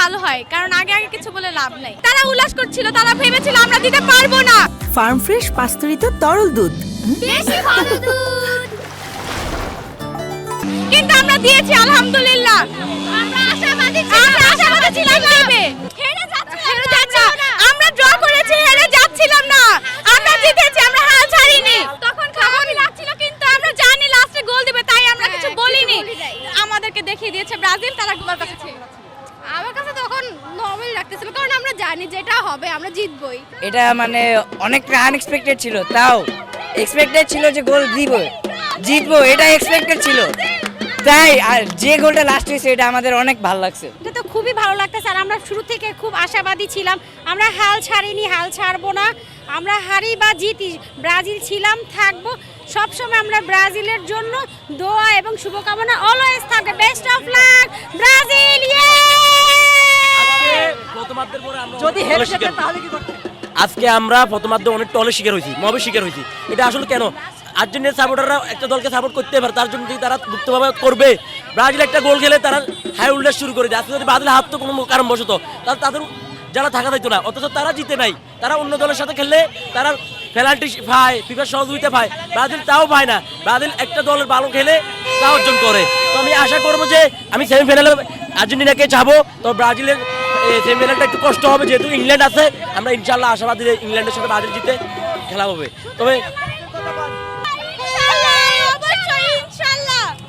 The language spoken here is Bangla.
ভালো হয়, কারণ আগে আগে কিছু বলে লাভ নাই। তারা উল্লাস করছিল, তারা ভেবেছিল আমরা দিতে পারবো না। ফার্ম ফ্রেশ পাস্তুরিত তরল দুধ, বেশি ভালো দুধ, কিন্তু আমরা দিয়েছি আলহামদুলিল্লাহ। আমরা আশাবাদী ছিলাম দেবে। হেরে যাচ্ছিলাম না, আমরা ড্র করেছি, হেরে যাচ্ছিলাম না, আমরা জিতেছি, আমরা হাল ছাড়িনি। তখন খারাপই লাগছিল, কিন্তু আমরা জানি লাস্টে গোল দিবে, তাই আমরা কিছু বলিনি। আমাদেরকে দেখিয়ে দিয়েছে ব্রাজিল, তারা গোল করেছে। আমার কাছে তখন নরমাল লাগতেছিল, কারণ আমরা জানি যেটা হবে আমরা জিতবই। এটা মানে অনেকটা আনএক্সপেক্টেড ছিল, তাও এক্সপেক্টেড ছিল যে গোল দিব, জিতবো, এটা এক্সপেক্টেড ছিল। তাই আর যে গোলটা লাস্ট হয়েছে এটা আমাদের অনেক ভালো লাগছে। এটা তো খুবই ভালো লাগতেছে, আর আমরা শুরু থেকে খুব আশাবাদী ছিলাম। আমরা হাল ছাড়িনি, হাল ছাড়বো না। আমরা হারি বা জিতি, ব্রাজিল ছিলাম, থাকবো সবসময়। আমরা ব্রাজিলের জন্য দোয়া এবং শুভকামনা অলওয়েজ থাকবে। Best of luck Brazil! যদি হেরে যেতেন তাহলে কি করতেন? আজকে আমরা প্রথমার্ধে অনেক টলের শিকার হয়েছি, মবের শিকার হয়েছি। এটা আসলে কেন? আর্জেন্টিনার সাপোর্টাররা একটা দলকে সাপোর্ট করতে পারে, তার জন্য তারা গুপ্তভাবে করবে। ব্রাজিল একটা গোল খেলে তারা হাই উল্লাস শুরু করে দেয়। আজকে যদি ব্রাজিল হাত তো কোনো কারণ বসত, তাহলে তাদের যারা থাকা যাইতো না। অথচ তারা জিতে নাই, তারা অন্য দলের সাথে খেললে তারা পেনাল্টি পায়, ফিফার সহযোগিতা পায়, ব্রাজিল তাও পায় না। ব্রাজিল একটা দলের ভালো খেলে তা অর্জন করে। তো আমি আশা করবো যে আমি সেমিফাইনালে আর্জেন্টিনাকে যাবো, তো ব্রাজিলের সেমিফাইনালটা একটু কষ্ট হবে, যেহেতু ইংল্যান্ড আছে। আমরা ইনশাল্লাহ আশাবাদী ইংল্যান্ডের সাথে ব্রাজিল জিতে খেলা হবে। তবে